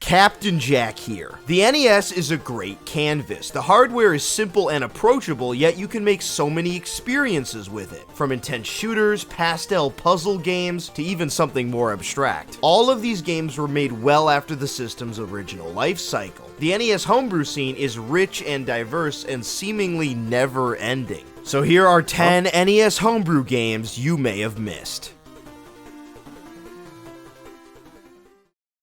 Captain Jack here. The NES is a great canvas. The hardware is simple and approachable, yet you can make so many experiences with it. From intense shooters, pastel puzzle games, to even something more abstract. All of these games were made well after the system's original life cycle. The NES homebrew scene is rich and diverse and seemingly never ending. So here are 10 NES homebrew games you may have missed.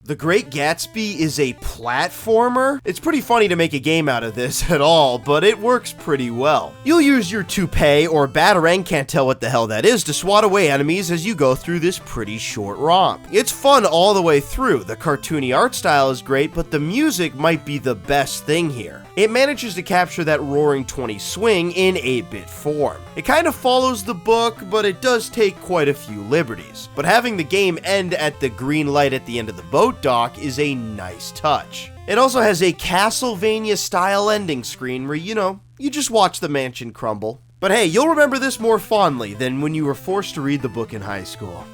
The Great Gatsby is a platformer? It's pretty funny to make a game out of this at all, but it works pretty well. You'll use your toupee or batarang, can't tell what the hell that is, to swat away enemies as you go through this pretty short romp. It's fun all the way through. The cartoony art style is great, but the music might be the best thing here. It manages to capture that roaring 20 swing in 8-bit form. It kind of follows the book, but it does take quite a few liberties. But having the game end at the green light at the end of the boat dock is a nice touch. It also has a Castlevania style ending screen where, you just watch the mansion crumble. But hey, you'll remember this more fondly than when you were forced to read the book in high school.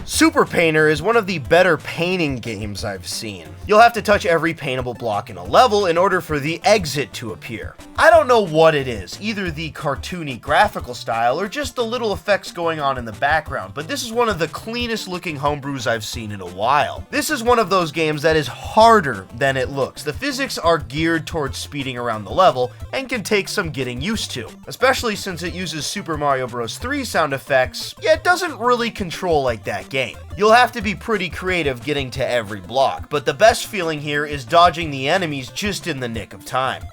Super Painter is one of the better painting games I've seen. You'll have to touch every paintable block in a level in order for the exit to appear. I don't know what it is, either the cartoony graphical style or just the little effects going on in the background, but this is one of the cleanest looking homebrews I've seen in a while. This is one of those games that is harder than it looks. The physics are geared towards speeding around the level and can take some getting used to, especially since it uses Super Mario Bros. 3 sound effects, yet doesn't really control like that game. You'll have to be pretty creative getting to every block, but the best feeling here is dodging the enemies just in the nick of time.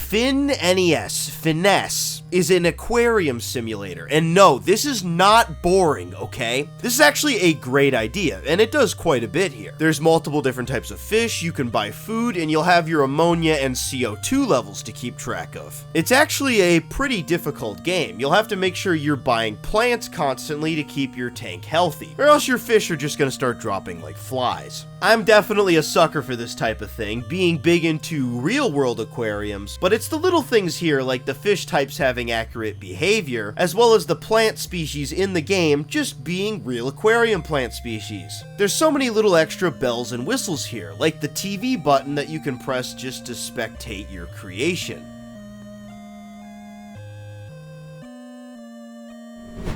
Finesse is an aquarium simulator, and no, this is not boring, okay? This is actually a great idea, and it does quite a bit here. There's multiple different types of fish, you can buy food, and you'll have your ammonia and CO2 levels to keep track of. It's actually a pretty difficult game. You'll have to make sure you're buying plants constantly to keep your tank healthy, or else your fish are just gonna start dropping like flies. I'm definitely a sucker for this type of thing, being big into real-world aquariums, but it's the little things here like the fish types having accurate behavior, as well as the plant species in the game just being real aquarium plant species. There's so many little extra bells and whistles here, like the TV button that you can press just to spectate your creation.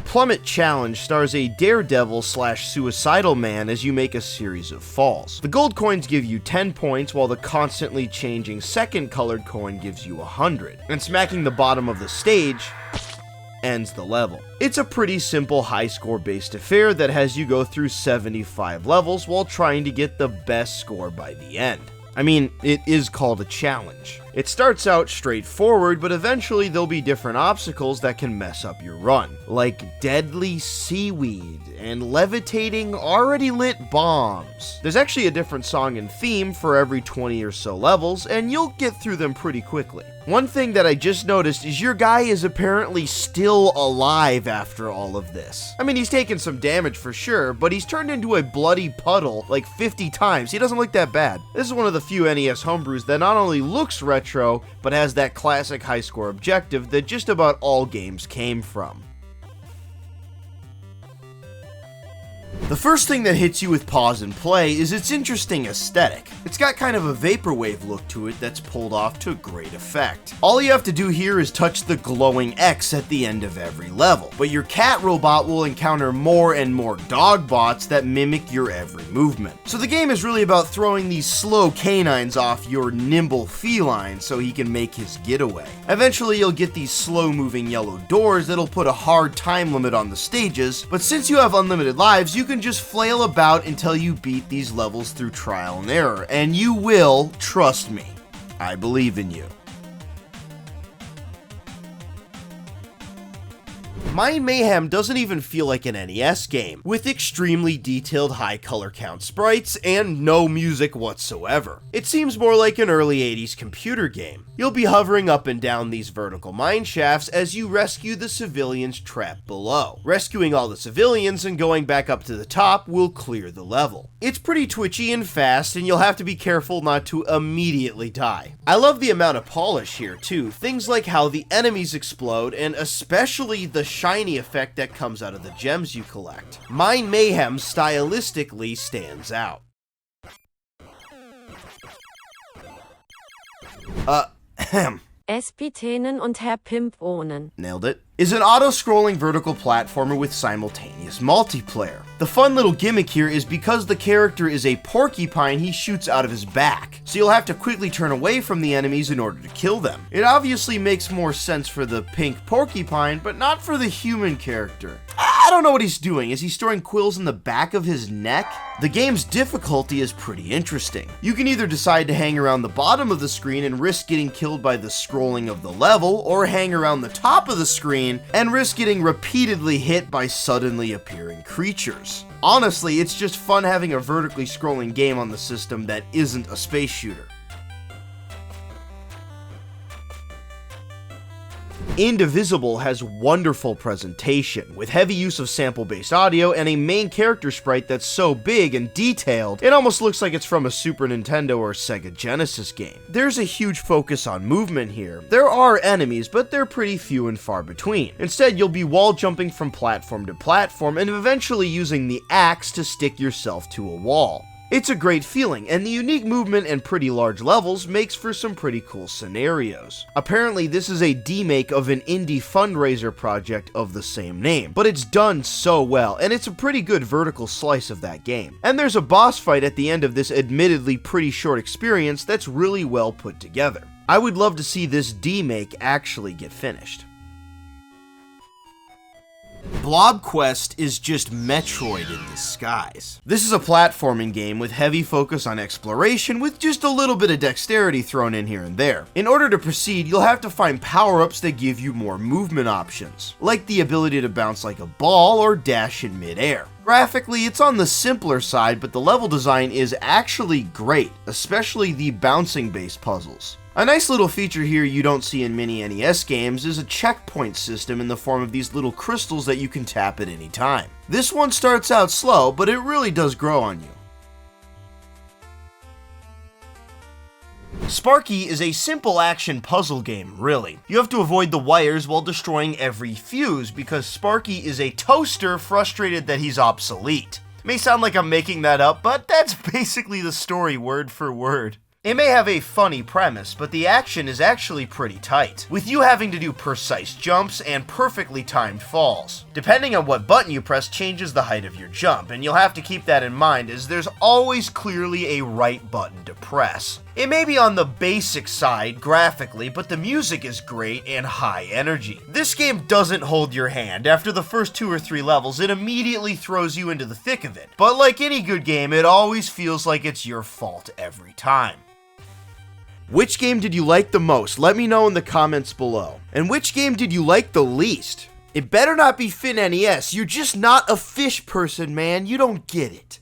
Plummet Challenge stars a daredevil/suicidal man as you make a series of falls. The gold coins give you 10 points, while the constantly changing second colored coin gives you 100. And smacking the bottom of the stage ends the level. It's a pretty simple high score based affair that has you go through 75 levels while trying to get the best score by the end. I mean, it is called a challenge. It starts out straightforward, but eventually there'll be different obstacles that can mess up your run, like deadly seaweed and levitating already lit bombs. There's actually a different song and theme for every 20 or so levels, and you'll get through them pretty quickly. One thing that I just noticed is your guy is apparently still alive after all of this. I mean, he's taken some damage for sure, but he's turned into a bloody puddle like 50 times. He doesn't look that bad. This is one of the few NES homebrews that not only looks retro, but has that classic high score objective that just about all games came from. The first thing that hits you with Paws N Play is its interesting aesthetic. It's got kind of a vaporwave look to it that's pulled off to great effect. All you have to do here is touch the glowing X at the end of every level, but your cat robot will encounter more and more dog bots that mimic your every movement. So the game is really about throwing these slow canines off your nimble feline so he can make his getaway. Eventually you'll get these slow moving yellow doors that'll put a hard time limit on the stages, but since you have unlimited lives, you can just flail about until you beat these levels through trial and error, and you will, trust me. I believe in you. Mayhem doesn't even feel like an NES game, with extremely detailed high color count sprites and no music whatsoever. It seems more like an early 80s computer game. You'll be hovering up and down these vertical mine shafts as you rescue the civilians trapped below. Rescuing all the civilians and going back up to the top will clear the level. It's pretty twitchy and fast, and you'll have to be careful not to immediately die. I love the amount of polish here too, things like how the enemies explode and especially the shiny effect that comes out of the gems you collect. Mine Mayhem stylistically stands out. Espitenen und Herr Pimponen. Nailed it. Is an auto-scrolling vertical platformer with simultaneous multiplayer. The fun little gimmick here is because the character is a porcupine, he shoots out of his back, so you'll have to quickly turn away from the enemies in order to kill them. It obviously makes more sense for the pink porcupine, but not for the human character. I don't know what he's doing. Is he storing quills in the back of his neck? The game's difficulty is pretty interesting. You can either decide to hang around the bottom of the screen and risk getting killed by the scrolling of the level, or hang around the top of the screen and risk getting repeatedly hit by suddenly appearing creatures. Honestly, it's just fun having a vertically scrolling game on the system that isn't a space shooter. Indivisible has wonderful presentation, with heavy use of sample-based audio and a main character sprite that's so big and detailed, it almost looks like it's from a Super Nintendo or Sega Genesis game. There's a huge focus on movement here. There are enemies, but they're pretty few and far between. Instead, you'll be wall jumping from platform to platform and eventually using the axe to stick yourself to a wall. It's a great feeling, and the unique movement and pretty large levels makes for some pretty cool scenarios. Apparently, this is a demake of an indie fundraiser project of the same name, but it's done so well, and it's a pretty good vertical slice of that game. And there's a boss fight at the end of this admittedly pretty short experience that's really well put together. I would love to see this demake actually get finished. Blob Quest is just Metroid in disguise. This is a platforming game with heavy focus on exploration with just a little bit of dexterity thrown in here and there. In order to proceed, you'll have to find power-ups that give you more movement options, like the ability to bounce like a ball or dash in midair. Graphically, it's on the simpler side, but the level design is actually great, especially the bouncing-based puzzles. A nice little feature here you don't see in many NES games is a checkpoint system in the form of these little crystals that you can tap at any time. This one starts out slow, but it really does grow on you. Sparky is a simple action puzzle game, really. You have to avoid the wires while destroying every fuse because Sparky is a toaster frustrated that he's obsolete. It may sound like I'm making that up, but that's basically the story word for word. It may have a funny premise, but the action is actually pretty tight, with you having to do precise jumps and perfectly timed falls. Depending on what button you press changes the height of your jump, and you'll have to keep that in mind as there's always clearly a right button to press. It may be on the basic side graphically, but the music is great and high energy. This game doesn't hold your hand. After the first 2 or 3 levels, it immediately throws you into the thick of it. But like any good game, it always feels like it's your fault every time. Which game did you like the most? Let me know in the comments below. And which game did you like the least? It better not be FinNES. You're just not a fish person, man. You don't get it.